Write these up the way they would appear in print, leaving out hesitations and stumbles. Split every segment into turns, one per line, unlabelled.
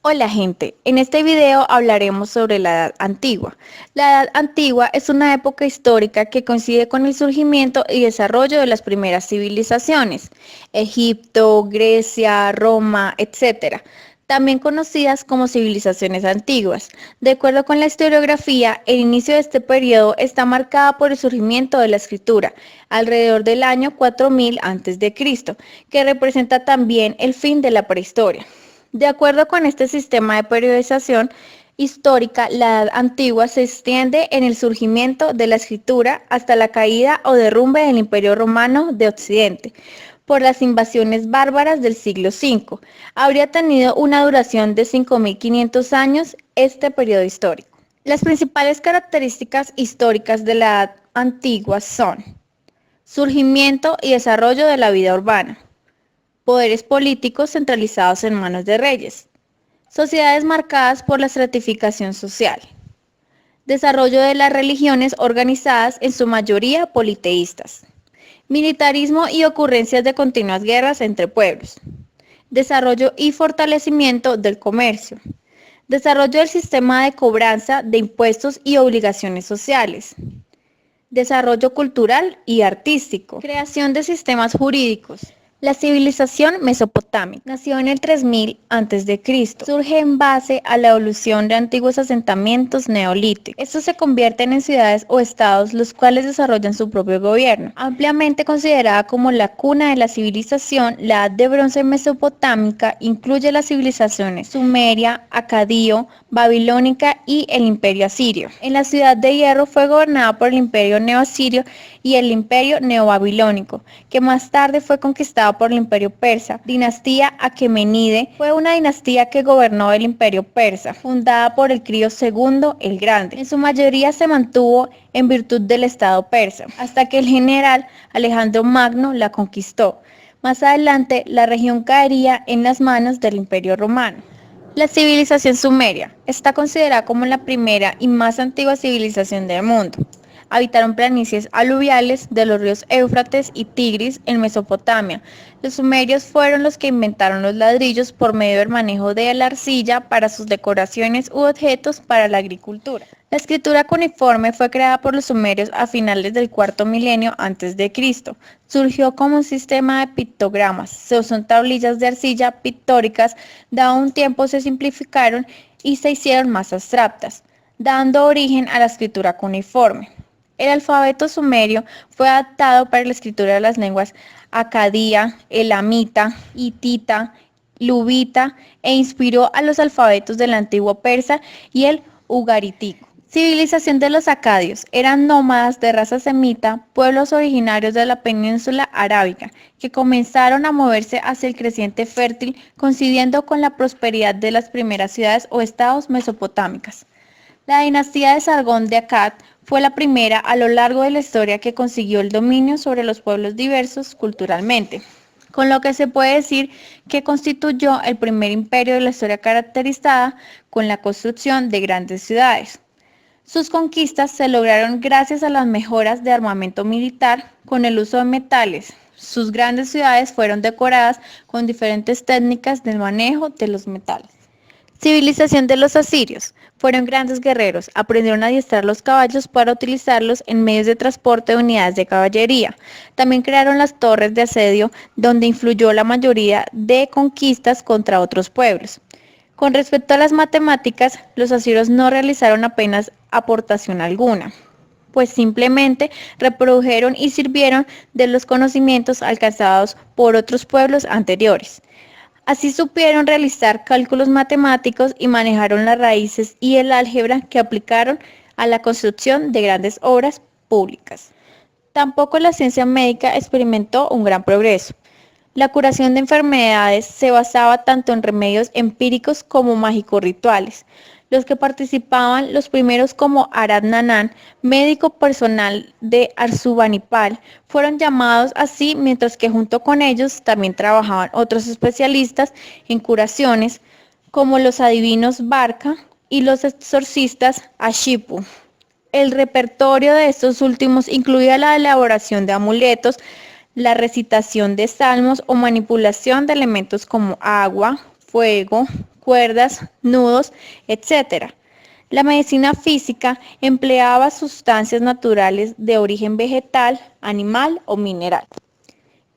Hola gente, en este video hablaremos sobre la Edad Antigua. La Edad Antigua es una época histórica que coincide con el surgimiento y desarrollo de las primeras civilizaciones, Egipto, Grecia, Roma, etc., también conocidas como civilizaciones antiguas. De acuerdo con la historiografía, el inicio de este periodo está marcado por el surgimiento de la escritura, alrededor del año 4000 a.C., que representa también el fin de la prehistoria. De acuerdo con este sistema de periodización histórica, la Edad Antigua se extiende en el surgimiento de la escritura hasta la caída o derrumbe del Imperio Romano de Occidente por las invasiones bárbaras del siglo V. Habría tenido una duración de 5500 años este periodo histórico. Las principales características históricas de la Edad Antigua son surgimiento y desarrollo de la vida urbana, poderes políticos centralizados en manos de reyes, sociedades marcadas por la estratificación social, desarrollo de las religiones organizadas en su mayoría politeístas, militarismo y ocurrencias de continuas guerras entre pueblos, desarrollo y fortalecimiento del comercio, desarrollo del sistema de cobranza de impuestos y obligaciones sociales, desarrollo cultural y artístico, creación de sistemas jurídicos. La civilización mesopotámica nació en el 3000 a.C. Surge en base a la evolución de antiguos asentamientos neolíticos. Estos se convierten en ciudades o estados, los cuales desarrollan su propio gobierno. Ampliamente considerada como la cuna de la civilización, la Edad de Bronce mesopotámica incluye las civilizaciones sumeria, acadio, babilónica y el imperio asirio. En la ciudad de Hierro fue gobernada por el imperio neoasirio y el imperio neobabilónico, que más tarde fue conquistado por el imperio persa. Dinastía Aquemenide fue una dinastía que gobernó el imperio persa, fundada por el Ciro II el Grande. En su mayoría se mantuvo en virtud del estado persa, hasta que el general Alejandro Magno la conquistó. Más adelante, la región caería en las manos del imperio romano. La civilización sumeria está considerada como la primera y más antigua civilización del mundo. Habitaron planicies aluviales de los ríos Éufrates y Tigris en Mesopotamia. Los sumerios fueron los que inventaron los ladrillos por medio del manejo de la arcilla para sus decoraciones u objetos para la agricultura. La escritura cuneiforme fue creada por los sumerios a finales del cuarto milenio antes de Cristo. Surgió como un sistema de pictogramas. Se usó en tablillas de arcilla pictóricas, dado un tiempo se simplificaron y se hicieron más abstractas, dando origen a la escritura cuneiforme. El alfabeto sumerio fue adaptado para la escritura de las lenguas acadía, elamita, hitita, luvita e inspiró a los alfabetos del antiguo persa y el ugarítico. Civilización de los acadios. Eran nómadas de raza semita, pueblos originarios de la península arábiga, que comenzaron a moverse hacia el creciente fértil, coincidiendo con la prosperidad de las primeras ciudades o estados mesopotámicas. La dinastía de Sargón de Akkad fue la primera a lo largo de la historia que consiguió el dominio sobre los pueblos diversos culturalmente, con lo que se puede decir que constituyó el primer imperio de la historia caracterizada con la construcción de grandes ciudades. Sus conquistas se lograron gracias a las mejoras de armamento militar con el uso de metales. Sus grandes ciudades fueron decoradas con diferentes técnicas del manejo de los metales. Civilización de los asirios. Fueron grandes guerreros, aprendieron a adiestrar los caballos para utilizarlos en medios de transporte de unidades de caballería. También crearon las torres de asedio, donde influyó la mayoría de conquistas contra otros pueblos. Con respecto a las matemáticas, los asirios no realizaron apenas aportación alguna, pues simplemente reprodujeron y sirvieron de los conocimientos alcanzados por otros pueblos anteriores. Así supieron realizar cálculos matemáticos y manejaron las raíces y el álgebra que aplicaron a la construcción de grandes obras públicas. Tampoco la ciencia médica experimentó un gran progreso. La curación de enfermedades se basaba tanto en remedios empíricos como mágico-rituales. Los que participaban, los primeros como Arad Nanan, médico personal de Arzubanipal, fueron llamados así, mientras que junto con ellos también trabajaban otros especialistas en curaciones, como los adivinos Barca y los exorcistas Ashipu. El repertorio de estos últimos incluía la elaboración de amuletos, la recitación de salmos o manipulación de elementos como agua, fuego, cuerdas, nudos, etc. La medicina física empleaba sustancias naturales de origen vegetal, animal o mineral.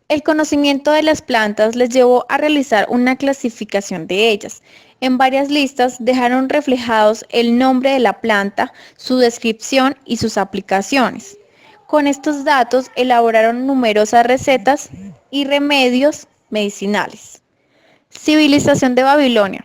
El conocimiento de las plantas les llevó a realizar una clasificación de ellas. En varias listas dejaron reflejados el nombre de la planta, su descripción y sus aplicaciones. Con estos datos elaboraron numerosas recetas y remedios medicinales. Civilización de Babilonia.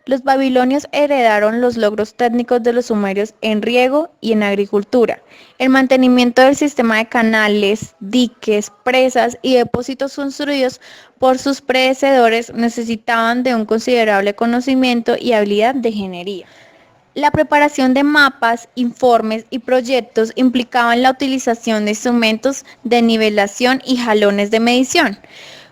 Los babilonios heredaron los logros técnicos de los sumerios en riego y en agricultura. El mantenimiento del sistema de canales, diques, presas y depósitos construidos por sus predecesores necesitaban de un considerable conocimiento y habilidad de ingeniería. La preparación de mapas, informes y proyectos implicaban la utilización de instrumentos de nivelación y jalones de medición.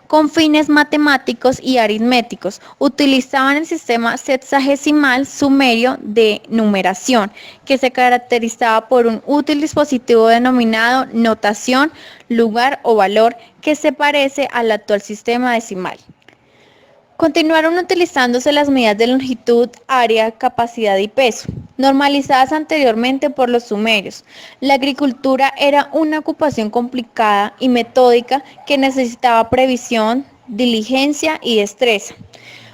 Con fines matemáticos y aritméticos, utilizaban el sistema sexagesimal sumerio de numeración, que se caracterizaba por un útil dispositivo denominado notación, lugar o valor, que se parece al actual sistema decimal. Continuaron utilizándose las medidas de longitud, área, capacidad y peso, normalizadas anteriormente por los sumerios. La agricultura era una ocupación complicada y metódica que necesitaba previsión, diligencia y destreza.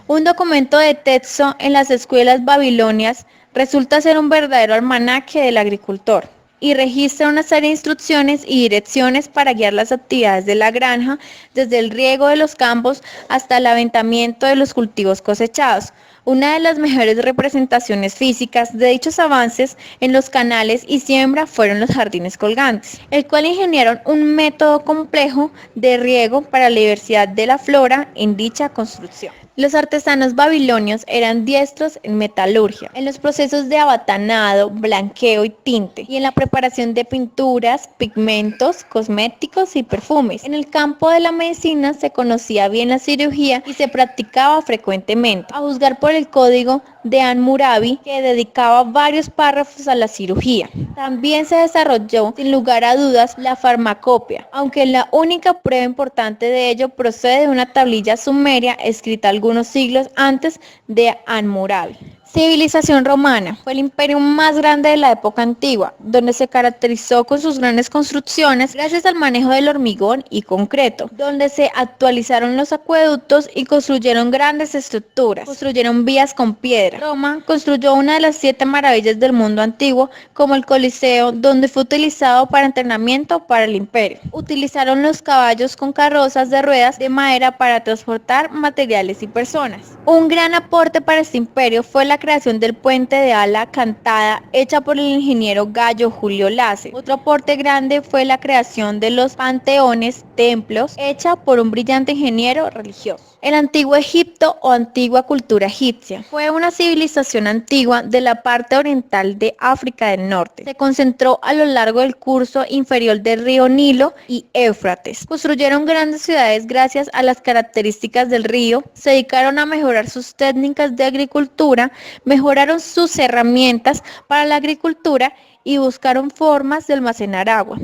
Un documento de texto en las escuelas babilonias resulta ser un verdadero almanaque del agricultor y registra una serie de instrucciones y direcciones para guiar las actividades de la granja, desde el riego de los campos hasta el aventamiento de los cultivos cosechados. Una de las mejores representaciones físicas de dichos avances en los canales y siembra fueron los jardines colgantes, el cual ingeniaron un método complejo de riego para la diversidad de la flora en dicha construcción. Los artesanos babilonios eran diestros en metalurgia, en los procesos de abatanado, blanqueo y tinte, y en la preparación de pinturas, pigmentos, cosméticos y perfumes. En el campo de la medicina se conocía bien la cirugía y se practicaba frecuentemente, a juzgar por el código de Hammurabi, que dedicaba varios párrafos a la cirugía. También se desarrolló, sin lugar a dudas, la farmacopea, aunque la única prueba importante de ello procede de una tablilla sumeria escrita algunos siglos antes de Hammurabi. Civilización romana fue el imperio más grande de la época antigua, donde se caracterizó con sus grandes construcciones gracias al manejo del hormigón y concreto, donde se actualizaron los acueductos y construyeron grandes estructuras, construyeron vías con piedra. Roma construyó una de las 7 maravillas del mundo antiguo, como el Coliseo, donde fue utilizado para entrenamiento para el imperio. Utilizaron los caballos con carrozas de ruedas de madera para transportar materiales y personas. Un gran aporte para este imperio fue la creación del puente de ala cantada hecha por el ingeniero Gallo Julio Lace. Otro aporte grande fue la creación de los panteones, templos, hecha por un brillante ingeniero religioso. El antiguo Egipto o antigua cultura egipcia fue una civilización antigua de la parte oriental de África del Norte. Se concentró a lo largo del curso inferior del río Nilo y Éufrates. Construyeron grandes ciudades gracias a las características del río, se dedicaron a mejorar sus técnicas de agricultura, mejoraron sus herramientas para la agricultura y buscaron formas de almacenar agua,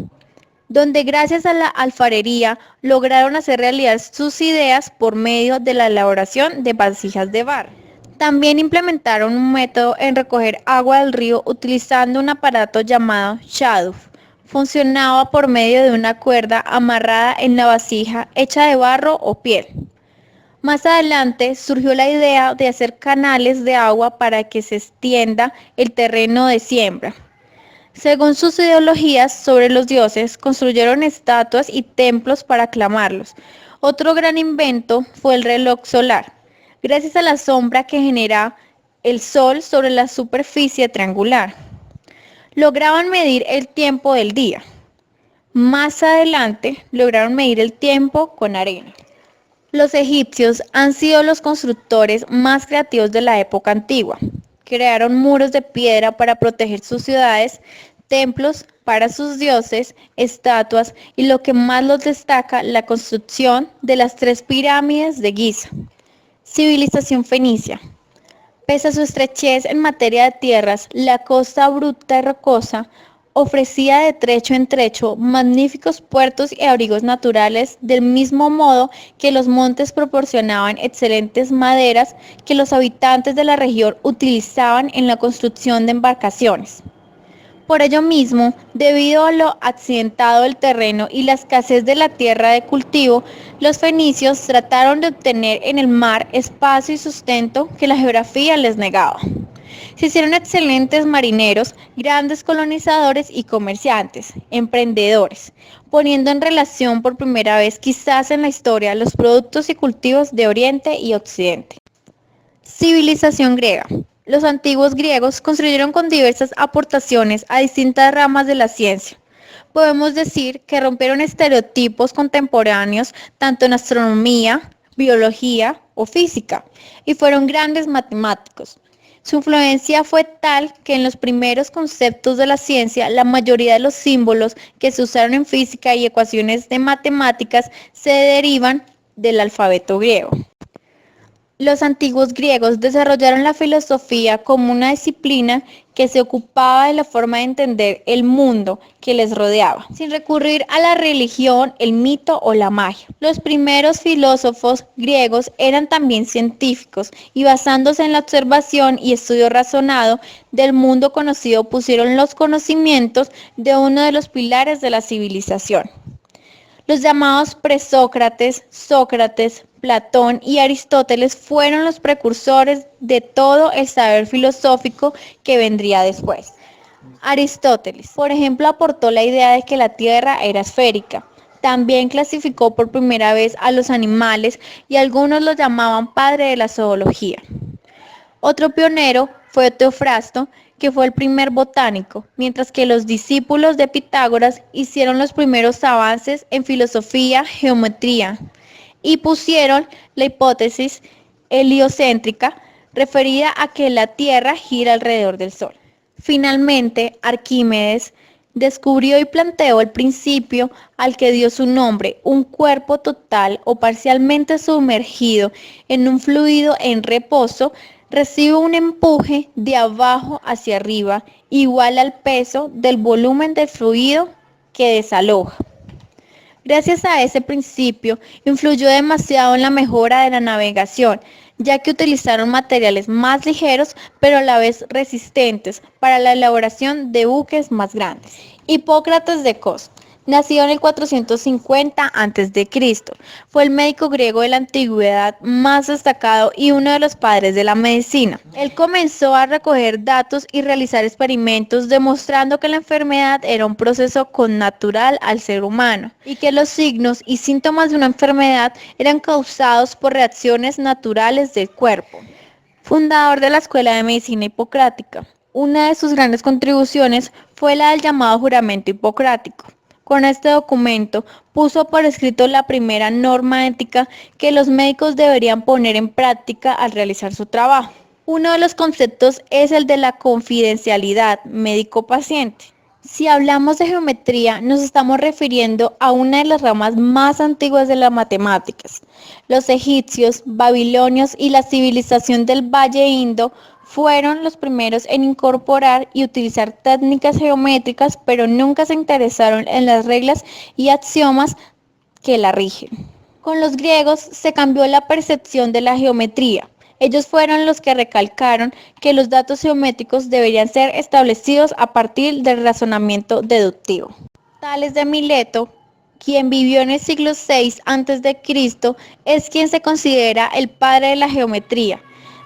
donde gracias a la alfarería lograron hacer realidad sus ideas por medio de la elaboración de vasijas de barro. También implementaron un método en recoger agua del río utilizando un aparato llamado shaduf. Funcionaba por medio de una cuerda amarrada en la vasija hecha de barro o piel. Más adelante surgió la idea de hacer canales de agua para que se extienda el terreno de siembra. Según sus ideologías sobre los dioses, construyeron estatuas y templos para aclamarlos. Otro gran invento fue el reloj solar. Gracias a la sombra que genera el sol sobre la superficie triangular, lograban medir el tiempo del día. Más adelante lograron medir el tiempo con arena. Los egipcios han sido los constructores más creativos de la época antigua. Crearon muros de piedra para proteger sus ciudades, templos para sus dioses, estatuas y lo que más los destaca, la construcción de las 3 pirámides de Giza. Civilización fenicia. Pese a su estrechez en materia de tierras, la costa abrupta y rocosa Ofrecía de trecho en trecho magníficos puertos y abrigos naturales, del mismo modo que los montes proporcionaban excelentes maderas que los habitantes de la región utilizaban en la construcción de embarcaciones. Por ello mismo, debido a lo accidentado del terreno y la escasez de la tierra de cultivo, los fenicios trataron de obtener en el mar espacio y sustento que la geografía les negaba. Se hicieron excelentes marineros, grandes colonizadores y comerciantes, emprendedores, poniendo en relación por primera vez quizás en la historia los productos y cultivos de Oriente y Occidente. Civilización griega. Los antiguos griegos construyeron con diversas aportaciones a distintas ramas de la ciencia. Podemos decir que rompieron estereotipos contemporáneos tanto en astronomía, biología o física, y fueron grandes matemáticos. Su influencia fue tal que en los primeros conceptos de la ciencia, la mayoría de los símbolos que se usaron en física y ecuaciones de matemáticas se derivan del alfabeto griego. Los antiguos griegos desarrollaron la filosofía como una disciplina que se ocupaba de la forma de entender el mundo que les rodeaba, sin recurrir a la religión, el mito o la magia. Los primeros filósofos griegos eran también científicos y basándose en la observación y estudio razonado del mundo conocido pusieron los conocimientos de uno de los pilares de la civilización. Los llamados presócrates, Sócrates, Platón y Aristóteles fueron los precursores de todo el saber filosófico que vendría después. Aristóteles, por ejemplo, aportó la idea de que la Tierra era esférica. También clasificó por primera vez a los animales y algunos lo llamaban padre de la zoología. Otro pionero fue Teofrasto, que fue el primer botánico, mientras que los discípulos de Pitágoras hicieron los primeros avances en filosofía, geometría y pusieron la hipótesis heliocéntrica referida a que la Tierra gira alrededor del Sol. Finalmente, Arquímedes descubrió y planteó el principio al que dio su nombre, un cuerpo total o parcialmente sumergido en un fluido en reposo recibe un empuje de abajo hacia arriba igual al peso del volumen del fluido que desaloja. Gracias a ese principio, influyó demasiado en la mejora de la navegación, ya que utilizaron materiales más ligeros pero a la vez resistentes para la elaboración de buques más grandes. Hipócrates de Cos. Nacido en el 450 a.C., fue el médico griego de la antigüedad más destacado y uno de los padres de la medicina. Él comenzó a recoger datos y realizar experimentos demostrando que la enfermedad era un proceso connatural al ser humano y que los signos y síntomas de una enfermedad eran causados por reacciones naturales del cuerpo. Fundador de la Escuela de Medicina Hipocrática. Una de sus grandes contribuciones fue la del llamado juramento hipocrático. Con este documento puso por escrito la primera norma ética que los médicos deberían poner en práctica al realizar su trabajo. Uno de los conceptos es el de la confidencialidad médico-paciente. Si hablamos de geometría, nos estamos refiriendo a una de las ramas más antiguas de las matemáticas. Los egipcios, babilonios y la civilización del Valle Indo fueron los primeros en incorporar y utilizar técnicas geométricas, pero nunca se interesaron en las reglas y axiomas que la rigen. Con los griegos se cambió la percepción de la geometría. Ellos fueron los que recalcaron que los datos geométricos deberían ser establecidos a partir del razonamiento deductivo. Tales de Mileto, quien vivió en el siglo VI a.C., es quien se considera el padre de la geometría.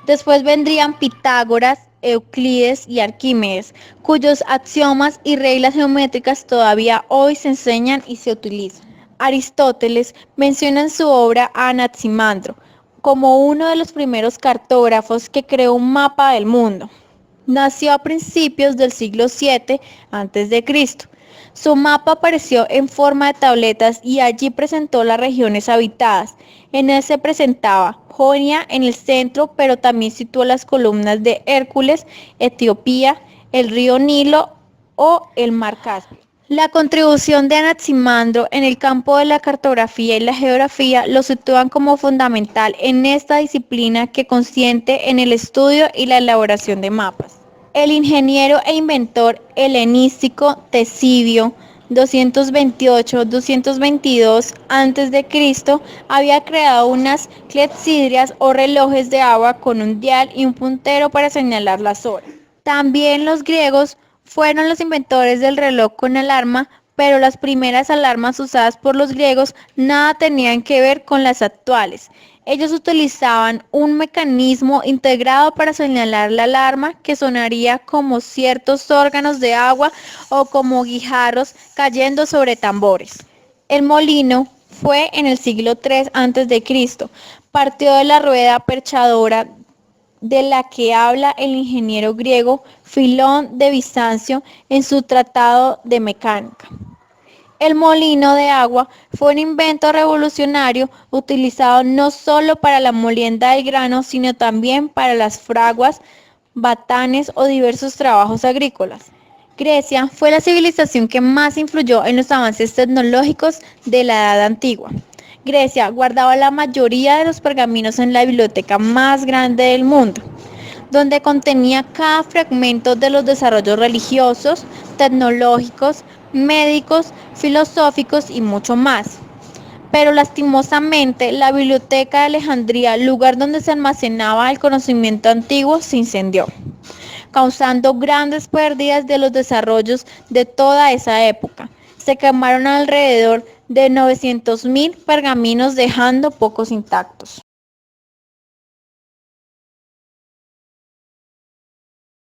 Después vendrían Pitágoras, Euclides y Arquímedes, cuyos axiomas y reglas geométricas todavía hoy se enseñan y se utilizan. Aristóteles menciona en su obra a Anaximandro como uno de los primeros cartógrafos que creó un mapa del mundo. Nació a principios del siglo VII a.C. Su mapa apareció en forma de tabletas y allí presentó las regiones habitadas. En él se presentaba Jonia en el centro, pero también situó las columnas de Hércules, Etiopía, el río Nilo o el mar Caspio. La contribución de Anaximandro en el campo de la cartografía y la geografía lo sitúan como fundamental en esta disciplina que consiste en el estudio y la elaboración de mapas. El ingeniero e inventor helenístico Tesibio 228-222 a.C. había creado unas clepsidrias o relojes de agua con un dial y un puntero para señalar las horas. También los griegos fueron los inventores del reloj con alarma, pero las primeras alarmas usadas por los griegos nada tenían que ver con las actuales. Ellos utilizaban un mecanismo integrado para señalar la alarma que sonaría como ciertos órganos de agua o como guijarros cayendo sobre tambores. El molino fue en el siglo III a.C. Partió de la rueda perchadora de la que habla el ingeniero griego Filón de Bizancio en su Tratado de Mecánica. El molino de agua fue un invento revolucionario utilizado no solo para la molienda del grano, sino también para las fraguas, batanes o diversos trabajos agrícolas. Grecia fue la civilización que más influyó en los avances tecnológicos de la Edad Antigua. Grecia guardaba la mayoría de los pergaminos en la biblioteca más grande del mundo, donde contenía cada fragmento de los desarrollos religiosos, tecnológicos, médicos, filosóficos y mucho más. Pero lastimosamente, la Biblioteca de Alejandría, lugar donde se almacenaba el conocimiento antiguo, se incendió, causando grandes pérdidas de los desarrollos de toda esa época. Se quemaron alrededor de 900.000 pergaminos, dejando pocos intactos.